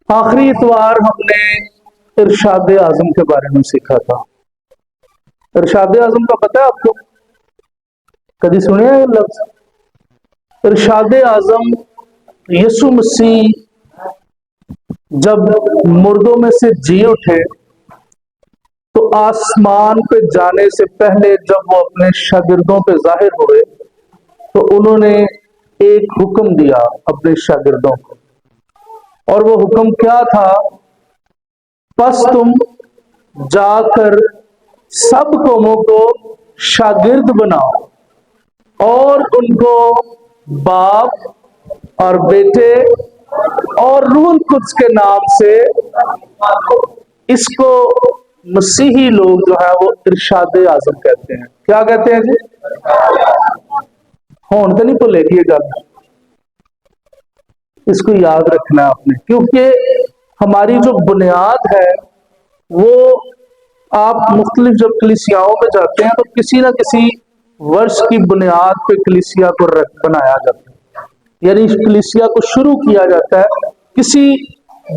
آخری اتوار ہم نے ارشاد اعظم کے بارے میں سیکھا تھا. ارشاد اعظم کا پتہ ہے آپ کو؟ کبھی سنے ہیں یہ لفظ؟ ارشاد اعظم یسوع مسیح جب مردوں میں سے جی اٹھے تو آسمان پہ جانے سے پہلے جب وہ اپنے شاگردوں پہ ظاہر ہوئے تو انہوں نے ایک حکم دیا اپنے شاگردوں کو، اور وہ حکم کیا تھا؟ پس تم جا کر سب قوموں کو شاگرد بناؤ اور ان کو باپ اور بیٹے اور روح القدس کے نام سے. اس کو مسیحی لوگ جو ہے وہ ارشاد اعظم کہتے ہیں. کیا کہتے ہیں جی؟ ہون تو نہیں بھولے گی یہ گل، اس کو یاد رکھنا ہے آپ نے، کیونکہ ہماری جو بنیاد ہے وہ، آپ مختلف جب کلیسیاؤں میں جاتے ہیں تو کسی نہ کسی ورس کی بنیاد پہ کلیسیا کو بنایا جاتا ہے، یعنی کلیسیا کو شروع کیا جاتا ہے کسی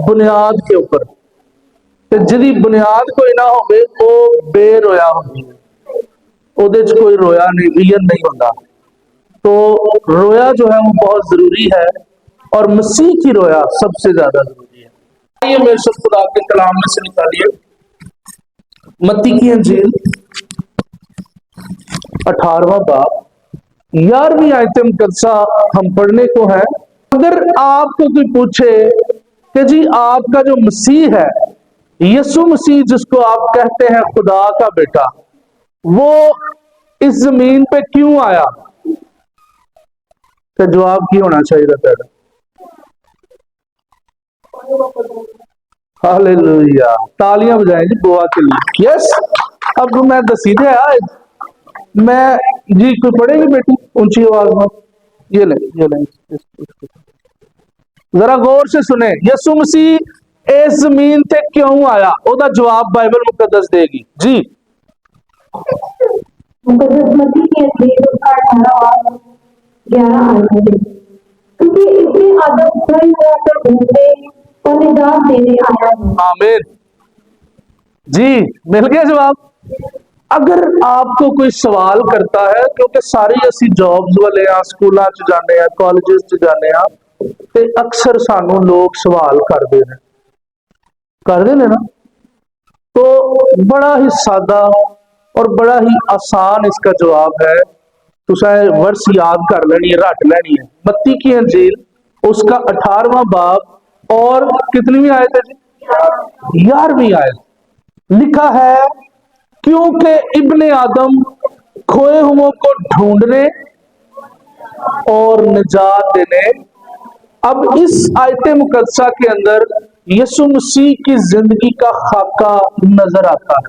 بنیاد کے اوپر. جدی بنیاد کوئی نہ ہوگی وہ بے رویا ہوگی، وہ کوئی رویا نہیں، ویژن نہیں ہوتا. تو رویا جو ہے وہ بہت ضروری ہے، اور مسیح کی رویا سب سے زیادہ ضروری ہے. یہ میرے سے خدا کے کلام میں سے نکالیے متی کی انجیل 18واں باب 11ویں آیت مقدسہ ہم پڑھنے کو ہے. اگر آپ کو کوئی پوچھے کہ جی آپ کا جو مسیح ہے، یسوع مسیح جس کو آپ کہتے ہیں خدا کا بیٹا، وہ اس زمین پہ کیوں آیا، تو جواب کی ہونا چاہیے پہلے؟ ہاللیلویہ، تالیاں بجائیں جی گوا کے لیے. یس، اب میں دسی دے میں جی کوئی پڑھے گی بیٹی اونچی آواز میں؟ یہ لیں ذرا غور سے سنیں. یسوع مسیح اس زمین تے کیوں آیا؟ او دا جواب بائبل مقدس دے گی جی. مقدس متی کی انجیل 18 کیونکہ اس میں آدم کھڑے ہو کر ڈھونڈنے اور نجات دینے آیا ہے. آمین جی، مل گیا جواب. اگر آپ کو کوئی سوال کرتا ہے، کیونکہ ساری اسی جابز والے ہیں، سکولاں چ جانے ہیں، کالجز چ جانے ہیں، تے اکثر سانو لوگ سوال کرتے ہیں نا، تو بڑا ہی سادہ اور بڑا ہی آسان اس کا جواب ہے. تسیں ورس یاد کر لینی ہے، رٹ لینی ہے. متی کی انجیل اس کا 18واں باب اور کتنی آیت ہے جی؟ 11ویں آیت. لکھا ہے کیونکہ ابن آدم کھوئے ہوں کو ڈھونڈنے اور نجات دینے. اب اس آیت مقدسہ کے اندر یسوع مسیح کی زندگی کا خاکہ نظر آتا ہے.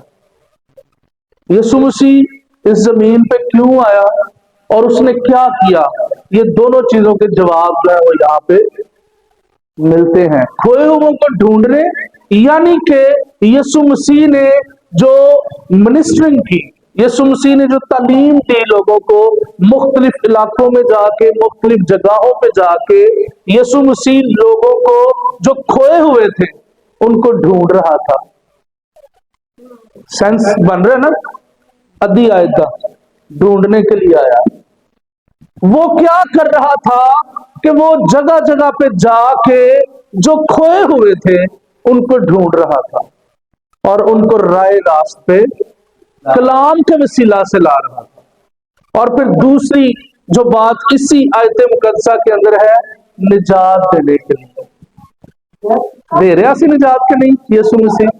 یسوع مسیح اس زمین پہ کیوں آیا اور اس نے کیا کیا، یہ دونوں چیزوں کے جواب جو ہے وہ یہاں پہ ملتے ہیں. کھوئے ہوں کو ڈھونڈنے، یعنی کہ یسوع مسیح نے جو منسٹرنگ کی، یسوع مسیح نے جو تعلیم دی لوگوں کو، مختلف علاقوں میں جا کے، مختلف جگہوں پہ جا کے یسوع مسیح لوگوں کو جو کھوئے ہوئے تھے ان کو ڈھونڈ رہا تھا. سینس بن رہا ہے نا؟ ادھی آیت کا ڈھونڈنے کے لیے آیا. وہ کیا کر رہا تھا کہ وہ جگہ جگہ پہ جا کے جو کھوئے ہوئے تھے ان کو ڈھونڈ رہا تھا اور ان کو رائے راست پہ کلام کے وسیلہ سے لا رہا تھا. اور پھر دوسری جو بات اسی آیت مقدسہ کے اندر ہے، نجات دینے کے لیے. دے رہا سی نجات کے نہیں یسوع مسیح،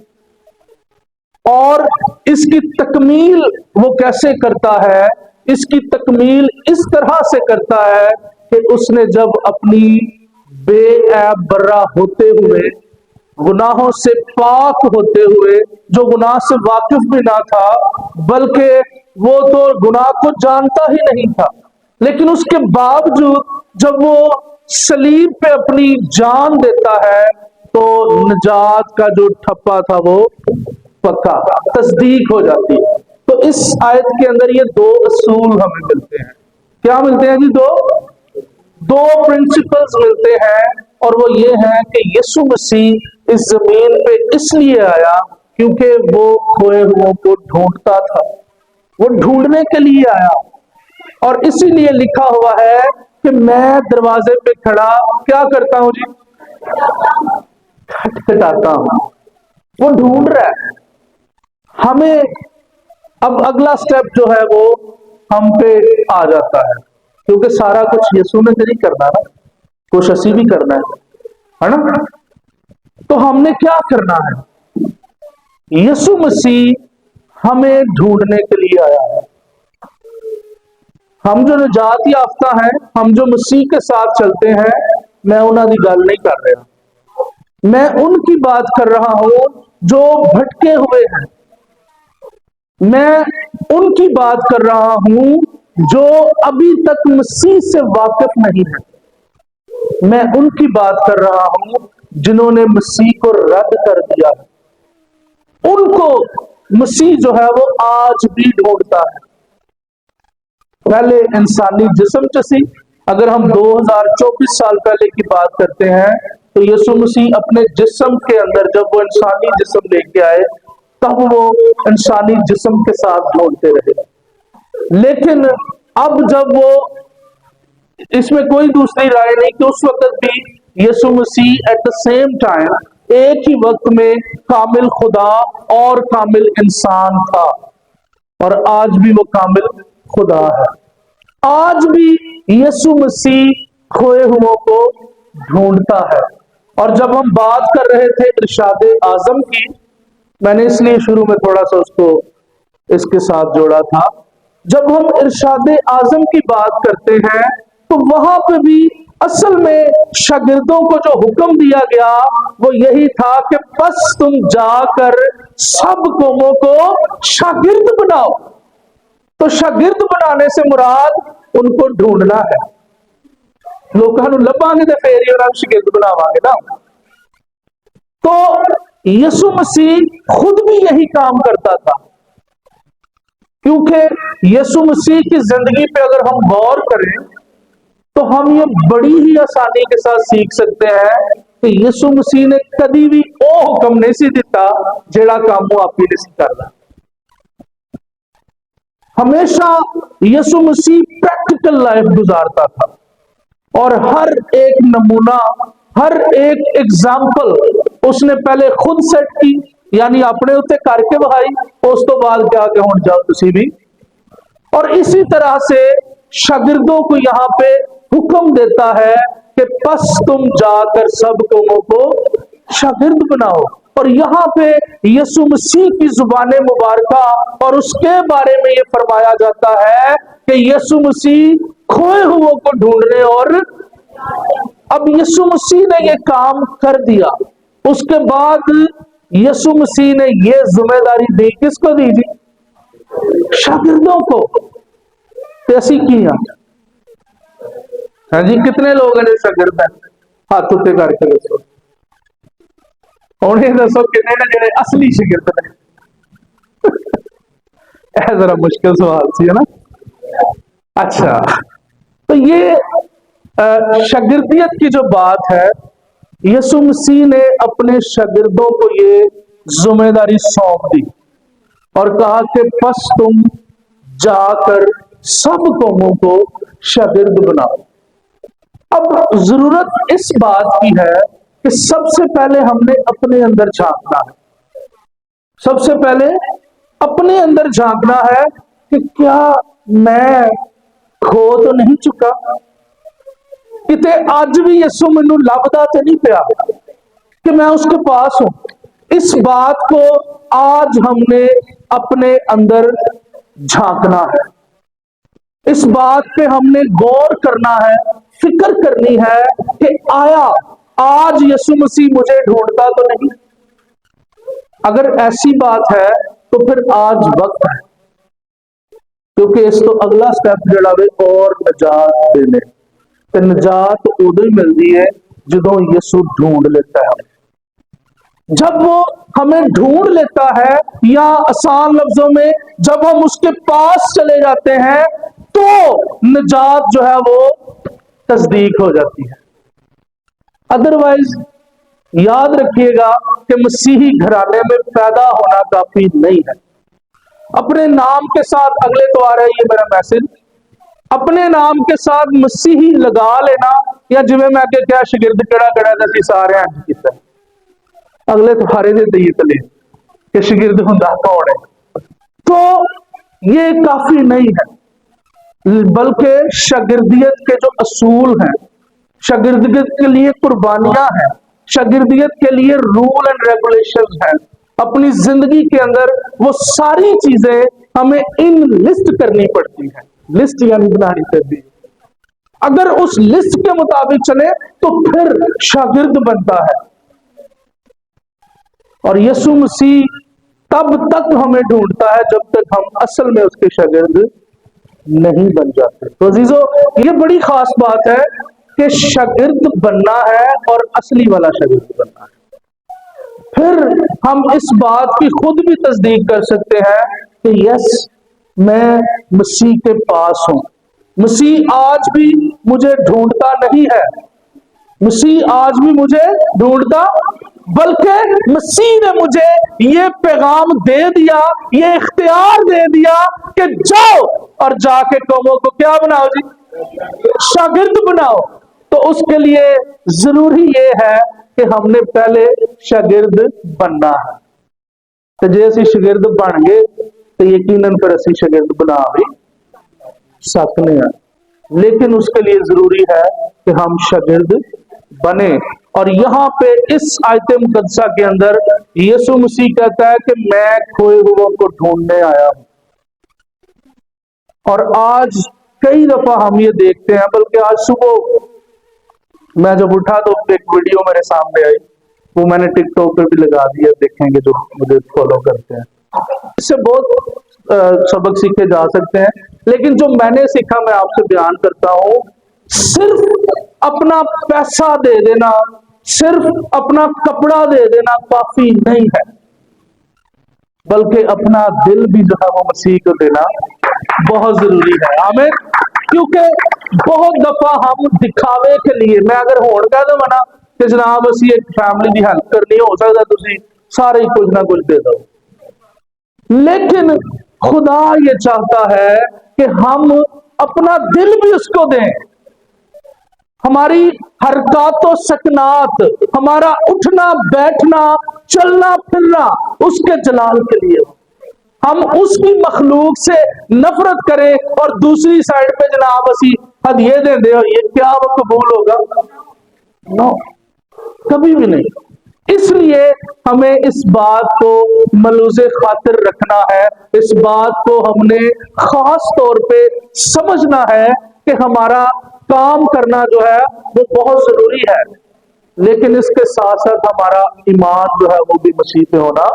اور اس کی تکمیل وہ کیسے کرتا ہے؟ اس کی تکمیل اس طرح سے کرتا ہے کہ اس نے جب اپنی بے عیب برہ ہوتے ہوئے، گناہوں سے پاک ہوتے ہوئے، جو گناہ سے واقف بھی نہ تھا، بلکہ وہ تو گناہ کو جانتا ہی نہیں تھا، لیکن اس کے باوجود جب وہ صلیب پہ اپنی جان دیتا ہے تو نجات کا جو ٹھپا تھا وہ پکا تصدیق ہو جاتی ہے. تو اس آیت کے اندر یہ دو اصول ہمیں ملتے ہیں. کیا ملتے ہیں جی؟ دو پرنسپلز ملتے ہیں اور وہ یہ ہے کہ یسوع مسیح اس زمین پہ اس لیے آیا کیونکہ وہ کھوئے ہوئوں کو ڈھونڈتا تھا، وہ ڈھونڈنے کے لیے آیا، اور اسی لیے لکھا ہوا ہے کہ میں دروازے پہ کھڑا کیا کرتا ہوں جی؟ کھٹکھٹاتا ہوں۔ وہ ڈھونڈ رہا ہے ہمیں۔ اب اگلا سٹیپ جو ہے وہ ہم پہ آ جاتا ہے، کیونکہ سارا کچھ یسوع نے نہیں کرنا نا، کچھ اسی بھی کرنا ہے نا؟ تو ہم نے کیا کرنا ہے؟ یسوع مسیح ہمیں ڈھونڈنے کے لیے آیا ہے۔ ہم جو نجات یافتہ ہیں، ہم جو مسیح کے ساتھ چلتے ہیں، میں انہاں دی گل نہیں کر رہا، میں ان کی بات کر رہا ہوں جو بھٹکے ہوئے ہیں، میں ان کی بات کر رہا ہوں جو ابھی تک مسیح سے واقف نہیں ہے، میں ان کی بات کر رہا ہوں جنہوں نے مسیح کو رد کر دیا ہے۔ ان کو مسیح جو ہے وہ آج بھی ڈھونڈتا ہے۔ پہلے انسانی جسم چسی، اگر ہم 2024 سال پہلے کی بات کرتے ہیں تو یسوع مسیح اپنے جسم کے اندر جب وہ انسانی جسم لے کے آئے تب وہ انسانی جسم کے ساتھ ڈھونڈتے رہے، لیکن اب جب وہ، اس میں کوئی دوسری رائے نہیں کہ اس وقت بھی یسوع مسیح ایٹ دا سیم ٹائم ایک ہی وقت میں کامل خدا اور کامل انسان تھا، اور آج بھی وہ کامل خدا ہے۔ آج بھی یسوع مسیح کھوئے ہوئوں کو ڈھونڈتا ہے۔ اور جب ہم بات کر رہے تھے ارشاد اعظم کی، میں نے اس لیے شروع میں تھوڑا سا اس کو اس کے ساتھ جوڑا تھا، جب ہم ارشاد اعظم کی بات کرتے ہیں تو وہاں پہ بھی اصل میں شاگردوں کو جو حکم دیا گیا وہ یہی تھا کہ پس تم جا کر سب قوموں کو شاگرد بناؤ۔ تو شاگرد بنانے سے مراد ان کو ڈھونڈنا ہے، لوگوں کو لباں گے تو پھر ہی انہوں شاگرد بناواں گے نا۔ تو یسوع مسیح خود بھی یہی کام کرتا تھا، کیونکہ یسوع مسیح کی زندگی پہ اگر ہم غور کریں تو ہم یہ بڑی ہی آسانی کے ساتھ سیکھ سکتے ہیں کہ یسوع مسیح نے کبھی بھی وہ حکم نہیں سی دیتا جیڑا کام وہ آپ ہی نہیں سی کرنا۔ ہمیشہ یسوع مسیح پریکٹیکل لائف گزارتا تھا، اور ہر ایک نمونہ، ہر ایک ایگزامپل اس نے پہلے خود سیٹ کی، یعنی اپنے اتنے کر کے بہائی، اس تو بعد کیا کہ ہون جاؤ تسی بھی۔ اور اسی طرح سے شاگردوں کو یہاں پہ حکم دیتا ہے کہ پس تم جا کر سب قوموں کو شاگرد بناؤ۔ اور یہاں پہ یسوع مسیح کی زبان مبارکہ اور اس کے بارے میں یہ فرمایا جاتا ہے کہ یسوع مسیح کھوئے ہوئوں کو ڈھونڈنے، اور اب یسوع مسیح نے یہ کام کر دیا۔ اس کے بعد یسوع مسیح نے یہ ذمہ داری دی، کس کو دی جی؟ شاگردوں کو۔ ایسی کیا ہاں جی، کتنے لوگ ہیں جو شاگرد ہیں؟ ہاتھ اتے کر کے دسو، انہیں دسو کتنے نے جڑے اصلی شاگرد ہیں؟ ذرا مشکل سوال سی ہے نا۔ اچھا، تو یہ شاگردیت کی جو بات ہے، یسوع مسیح نے اپنے شاگردوں کو یہ ذمہ داری سونپ دی اور کہا کہ پس تم جا کر سب قوموں کو شاگرد بناؤ۔ اب ضرورت اس بات کی ہے کہ سب سے پہلے ہم نے اپنے اندر جھانکنا ہے، سب سے پہلے اپنے اندر جھانکنا ہے کہ کیا میں کھو تو نہیں چکا؟ کتے آج بھی یسوع مینوں لبدا تے نہیں پیا کہ میں اس کے پاس ہوں؟ اس بات کو آج ہم نے اپنے اندر جھانکنا ہے، اس بات پہ ہم نے غور کرنا ہے، فکر کرنی ہے کہ آیا آج یسوع مسیح مجھے ڈھونڈتا تو نہیں؟ اگر ایسی بات ہے تو پھر آج وقت ہے، کیونکہ اس تو اگلا سٹیپ جڑا وے اور نجات دینے تے نجات ادو ہی ملتی ہے جدوں یسوع ڈھونڈ لیتا ہے۔ جب وہ ہمیں ڈھونڈ لیتا ہے، یا آسان لفظوں میں جب ہم اس کے پاس چلے جاتے ہیں تو نجات جو ہے وہ تصدیق ہو جاتی ہے۔ अदरवाइज याद रखिएगा कि मसीही घराने में पैदा होना काफी नहीं है। अपने नाम के साथ, अगले तो आ रहा है ये मेरा मैसेज, अपने नाम के साथ मसीही लगा लेना, या जिਵੇਂ मैं आगे क्या शागिर्द केड़ा केड़ा दसी सारे इंज कीता, अगले तुम्हारे दे दिए तले कि शागिर्द हुंदा कौन है। तो ये काफी नहीं है, बल्कि शागिर्दियत के जो असूल हैं, शागिर्दियत के लिए कुर्बानियां हैं, शागिर्दियत के लिए रूल एंड रेगुलेशन हैं, अपनी जिंदगी के अंदर वो सारी चीजें हमें इन लिस्ट करनी पड़ती है। लिस्ट यानी बनानी पड़ती है। अगर उस लिस्ट के मुताबिक चले तो फिर शागिर्द बनता है। और यीशु मसीह तब तक हमें ढूंढता है जब तक हम असल में उसके शागिर्द नहीं बन जाते। तो अजीजों, ये बड़ी खास बात है कि शागिर्द बनना है और असली वाला शागिर्द बनना है। फिर हम इस बात की खुद भी तस्दीक कर सकते हैं कि यस, मैं मसीह के पास हूं, मसीह आज भी मुझे ढूंढता नहीं है, मसीह आज भी मुझे ढूंढता, बल्कि मसीह ने मुझे ये पैगाम दे दिया, ये इख्तियार दे दिया कि जाओ और जाके कौमों को क्या बनाओ जी, शागिर्द बनाओ। तो उसके लिए जरूरी ये है कि हमने पहले शागिर्द बनना है। तो जे असी शागिर्द बन गए तो यकीनन फिर असी शागिर्द बना भी सकते हैं, लेकिन उसके लिए जरूरी है कि हम शागिर्द बने। और यहां पे इस आयत मुकद्दसा के अंदर यीशु मसीह कहता है कि मैं खोए हुओं को ढूंढने आया हूं। और आज कई दफा हम ये देखते हैं, बल्कि आज सुबह मैं जब उठा तो एक वीडियो मेरे सामने आई, वो मैंने टिकटॉक पे भी लगा दिया, देखेंगे जो मुझे फॉलो करते हैं। इससे बहुत सबक सीखे जा सकते हैं, लेकिन जो मैंने सीखा मैं आपसे बयान करता हूं। सिर्फ अपना पैसा दे देना, सिर्फ अपना कपड़ा दे देना काफी नहीं है, बल्कि अपना दिल भी जो है वो मसीह को देना बहुत जरूरी है। आमीन। क्योंकि बहुत दफा हम दिखावे के लिए, मैं अगर होड़ कह दो ना कि जनाब असी एक फैमिली की हेल्प करनी, हो सकता तुसी सारे ही कुछ ना कुछ दे दो, लेकिन खुदा ये चाहता है कि हम अपना दिल भी उसको दें। हमारी हरकत और सकनात, हमारा उठना बैठना चलना फिरना उसके जलाल के लिए, हम उसकी मखलूक से नफरत करें और दूसरी साइड पे जनाब असी हदिये दे दे, ये क्या वो कबूल होगा? नो, कभी भी नहीं। इसलिए हमें इस बात को मलूज़े खातिर रखना है, इस बात को हमने खास तौर पे समझना है कि हमारा काम करना जो है वो बहुत जरूरी है, लेकिन इसके साथ साथ हमारा ईमान जो है वो भी मसीह पे होना।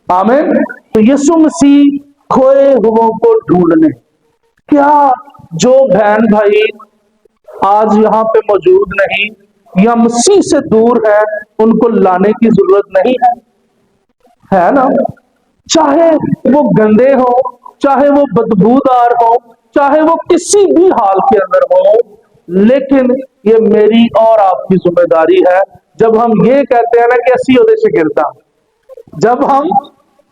आमीन। तो यीशु मसीह खोए हुओं को ढूंढने, क्या जो बहन भाई आज यहाँ पे मौजूद नहीं या मसीह से दूर है, उनको लाने की जरूरत नहीं है ना? चाहे वो गंदे हो, चाहे वो बदबूदार हो, चाहे वो किसी भी हाल के अंदर हो, लेकिन ये मेरी और आपकी जिम्मेदारी है। जब हम ये कहते हैं ना कि असी ओदे शागिर्दां, जब हम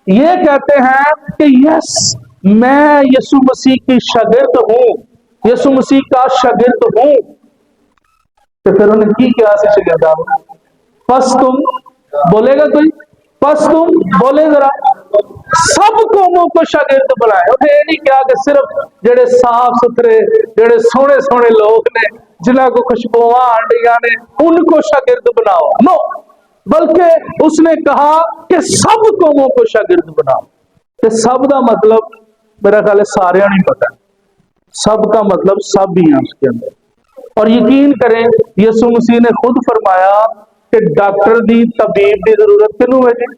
ये कहते हैं कि यस मैं यीशु मसीह की शागिर्द हूं, यीशु मसीह का शागिर्द हूं, तो फिर उन्हें की क्या से शागिर्दां? बस तुम बोलेगा कोई, बस तुम बोले जरा, सब कौमों को शागिर्द बनाए। उन्हें ये नहीं क्या कि सिर्फ जेड़े साफ सुथरे, जेड़े सोहने सोहने लोग ने, जिन्हों को खुशबुआं आंडियां ने, उनको शागिर्द बनाओ। नो, बल्कि उसने कहा कि सब कौमों को शागिर्द बनाओ। कि सब का मतलब मेरा ख्याल है सारे नहीं पता, सब का मतलब सब ही है उसके अंदर। और यकीन करें यीशु मसीह ने खुद फरमाया कि डॉक्टर दी तबीब की जरूरत किनू है जी?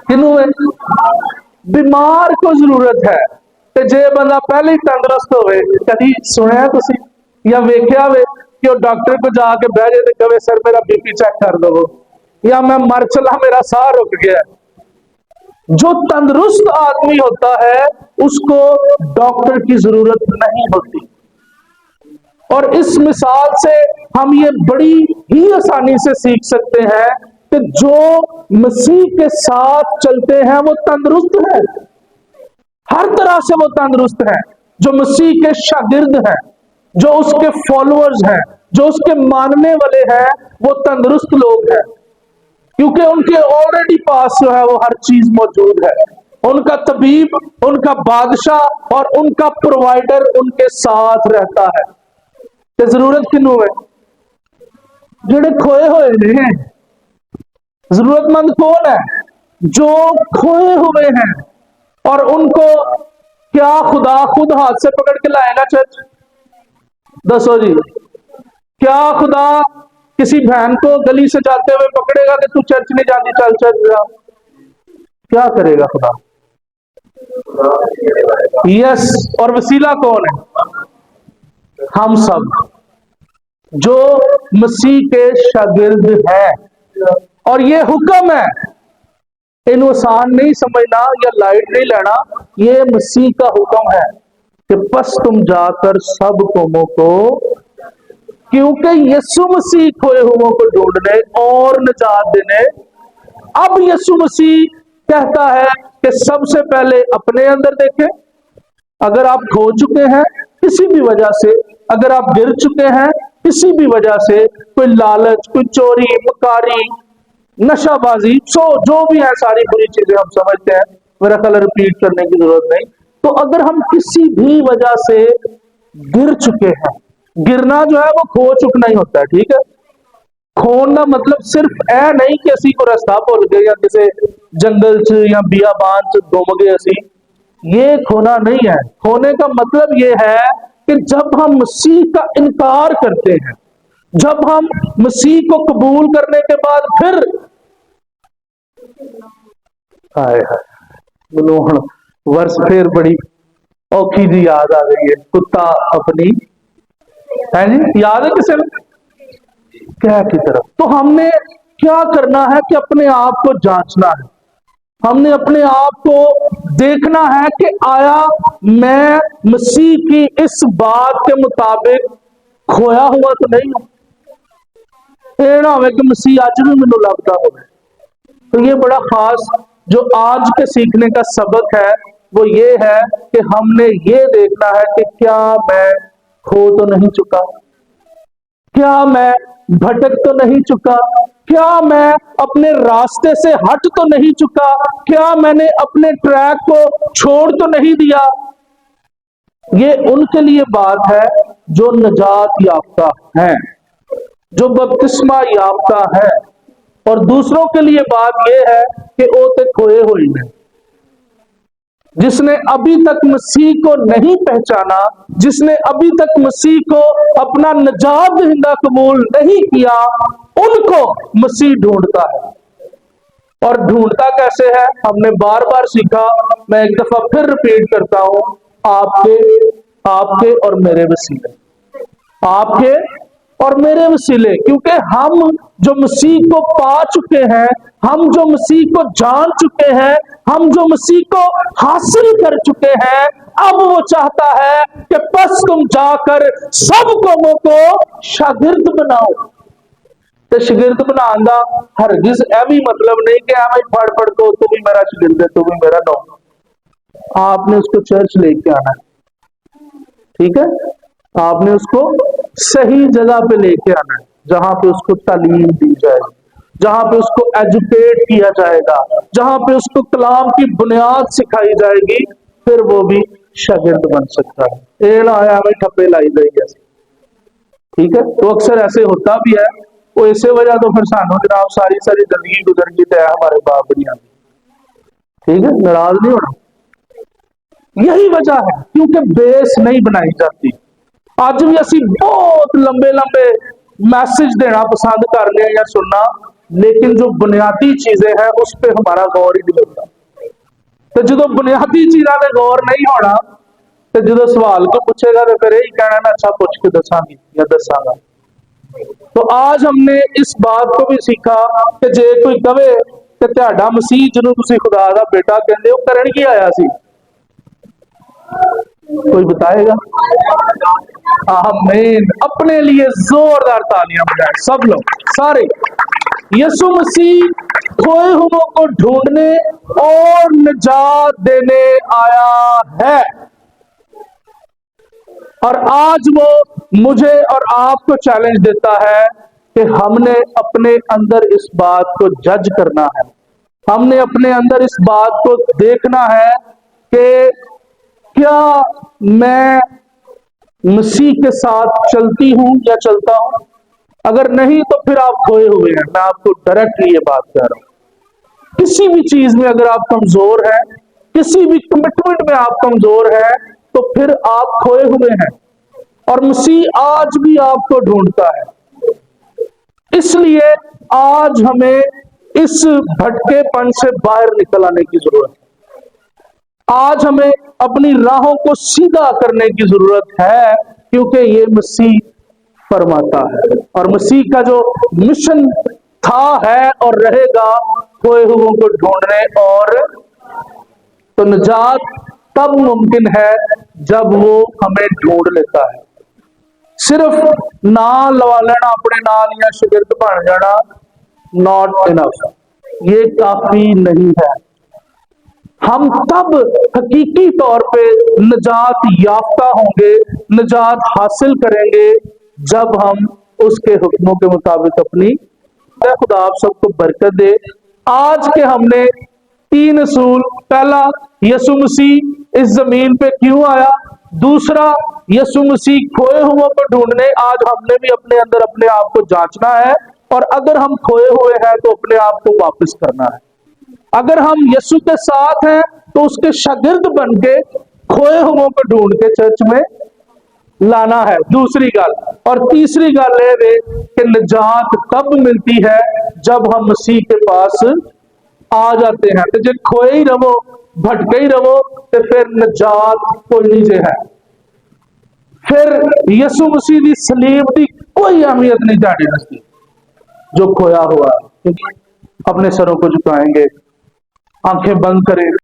किनू है? बीमार को जरूरत है। ते जे बंदा पहले ही तंदुरुस्त होवे, कभी सुनिया तुसी या वेख्या वे कि वो डॉक्टर को जाके बह जाए तो कहे सर मेरा बीपी चेक कर दो, या मैं मर चला मेरा साह रुक गया। जो तंदुरुस्त आदमी होता है उसको डॉक्टर की जरूरत नहीं होती। और इस मिसाल से हम ये बड़ी ही आसानी से सीख सकते हैं कि जो मसीह के साथ चलते हैं वो तंदुरुस्त है, हर तरह से वो तंदुरुस्त है। जो मसीह के शागिर्द हैं, जो उसके फॉलोअर्स हैं, जो उसके मानने वाले हैं, वो तंदुरुस्त लोग हैं, क्योंकि उनके ऑलरेडी पास जो है वो हर चीज मौजूद है। उनका तबीब, उनका बादशाह और उनका प्रोवाइडर उनके साथ रहता है। ते जरूरत किनू है? जेड़े खोए हुए ने। जरूरतमंद कौन है? जो खोए हुए हैं। और उनको क्या खुदा खुद हाथ से पकड़ के लाएगा चर्च? दसो जी, क्या खुदा किसी बहन को गली से जाते हुए पकड़ेगा कि तू चर्च नहीं जाती, चल चर्च जा? क्या करेगा खुदा? यस। और वसीला कौन है? हम सब जो मसीह के शागिर्द हैं। और ये हुक्म है, इन आसान नहीं समझना या लाइट नहीं लेना, ये मसीह का हुक्म है कि बस तुम जाकर सब कौमों को, क्योंकि यीशु मसीह खोए हुओं को ढूंढने और निजात देने। अब यीशु मसीह कहता है कि सबसे पहले अपने अंदर देखें। अगर आप खो चुके हैं किसी भी वजह से, अगर आप गिर चुके हैं किसी भी वजह से, कोई लालच, कोई चोरी, मकारी, नशाबाजी, जो भी है सारी बुरी चीजें हम समझते हैं, मेरा ख्याल रिपीट करने की जरूरत नहीं। तो अगर हम किसी भी वजह से गिर चुके हैं, गिरना जो है वो खो चुकना ही होता है, ठीक है। खोना मतलब सिर्फ ऐ नहीं कि असी को रास्ता भुल गए या किसी जंगल च या बियाबान च गुम गए असी, ये खोना नहीं है। खोने का मतलब ये है कि जब हम मसीह का इनकार करते हैं, जब हम मसीह को कबूल करने के बाद फिर हाय हाय बोलो हुण वर्ष फिर बड़ी औखी जी याद आ गई है। कुत्ता अपनी है जी, याद है किसी ने? क्या की तरफ। तो हमने क्या करना है कि अपने आप को जांचना है, हमने अपने आप को देखना है कि आया मैं मसीह की इस बात के मुताबिक खोया हुआ तो नहीं हूं। ये ना हो कि मसीह अज भी मैनू लगता हो। तो ये बड़ा खास जो आज के सीखने का सबक है वो ये है कि हमने ये देखना है कि क्या मैं खो तो नहीं चुका, क्या मैं भटक तो नहीं चुका, क्या मैं अपने रास्ते से हट तो नहीं चुका, क्या मैंने अपने ट्रैक को छोड़ तो नहीं दिया। ये उनके लिए बात है जो निजात याफ्ता है, जो बपतिस्मा याफ्ता है। और दूसरों के लिए बात यह है कि वो ते खोए हुए हैं। जिसने अभी तक मसीह को नहीं पहचाना, जिसने अभी तक मसीह को अपना निजात दहिंदा कबूल नहीं किया, उनको मसीह ढूंढता है। और ढूंढता कैसे है? हमने बार बार सीखा, मैं एक दफा फिर रिपीट करता हूं, आपके और मेरे वसीले, आपके और मेरे वसीले। क्योंकि हम जो मसीह को पा चुके हैं, हम जो मसीह को जान चुके हैं, हम जो मसीह को हासिल कर चुके हैं, अब वो चाहता है कि बस तुम जाकर सब कौमों को शागिर्द बनाओ। तो शागिर्द बनाने का हरगिज यह भी मतलब नहीं कि एवं फड़ फड़ को तू भी मेरा शागिर्द है, तू भी मेरा नौ। आपने उसको चर्च लेके आना है, ठीक है। आपने उसको सही जगह पे लेके आना है, जहां पे उसको तालीम दी जाएगी, जहां पे उसको एजुकेट किया जाएगा, जहां पे उसको कलाम की बुनियाद सिखाई जाएगी, फिर वो भी शागिर्द बन सकता है। ये ना आया हमें ठप्पे लाई गई है, ठीक है। तो अक्सर ऐसे होता भी है। वो इसे वजह तो फिर सानू जनाब सारी सारी जिंदगी गुजर गई तो हमारे बाप नहीं आती, ठीक है। नाराज नहीं होना, यही वजह है क्योंकि बेस नहीं बनाई जाती। आज भी असी बहुत लंबे लंबे मैसेज देना पसंद कर रहे हैं या सुनना, लेकिन जो बुनियादी चीजें हैं उस पर हमारा गौर ही नहीं होता। तो जो बुनियादी चीजों पर गौर नहीं होना, तो जो सवाल को पूछेगा तो फिर यही कहना मैं अच्छा पूछ के दसांगी या दसांगा। तो आज हमने इस बात को भी सीखा कि जे कोई कहे कि तुहाडा मसीह जिन्हों तुसीं खुदा दा बेटा कहंदे हो करन की आया सी, कोई बताएगा? आमीन। अपने लिए जोरदार तालियां बजाएं सब लोग सारे। यीशु मसीह खोए हुओं को ढूंढने और निजात देने आया है, और आज वो मुझे और आपको चैलेंज देता है कि हमने अपने अंदर इस बात को जज करना है। हमने अपने अंदर इस बात को देखना है कि क्या मैं मसीह के साथ चलती हूं या चलता हूं। अगर नहीं तो फिर आप खोए हुए हैं। मैं आपको डायरेक्टली ये बात कह रहा हूं। किसी भी चीज में अगर आप कमजोर हैं, किसी भी कमिटमेंट में आप कमजोर हैं, तो फिर आप खोए हुए हैं, और मसीह आज भी आपको ढूंढता है। इसलिए आज हमें इस भटकेपन से बाहर निकल आने की जरूरत है। आज हमें अपनी राहों को सीधा करने की जरूरत है, क्योंकि ये मसीह फरमाता है, और मसीह का जो मिशन था है और रहेगा, खोए हुओं को ढूंढने और तो निजात तब मुमकिन है जब वो हमें ढूंढ लेता है। सिर्फ ना लवा लेना अपने नाल या शागिर्द बन जाना नॉट इनफ, ये काफी नहीं है। हम तब हकीकी तौर पे निजात याफ्ता होंगे, निजात हासिल करेंगे, जब हम उसके हुक्मों के मुताबिक अपनी। खुदा आप सबको बरकत दे। आज के हमने 3 असूल, पहला यीशु मसीह इस जमीन पे क्यों आया, दूसरा यीशु मसीह खोए हुओं को ढूंढने। आज हमने भी अपने अंदर अपने आप को जांचना है, और अगर हम खोए हुए हैं तो अपने आप को वापस करना है। अगर हम यीशु के साथ हैं तो उसके शागिर्द बन के खोए हुओं को ढूंढ के चर्च में लाना है, दूसरी गल। और तीसरी गल ये कि निजात तब मिलती है जब हम मसीह के पास आ जाते हैं। तो जे खोए ही रहो, भटके ही रहो, तो फिर निजात कोई नहीं जे है। फिर यीशु मसीह की सलीब की कोई अहमियत नहीं जाने नजदीक जो खोया हुआ है। अपने सरों को झुकाएंगे, आंखें बंद करें।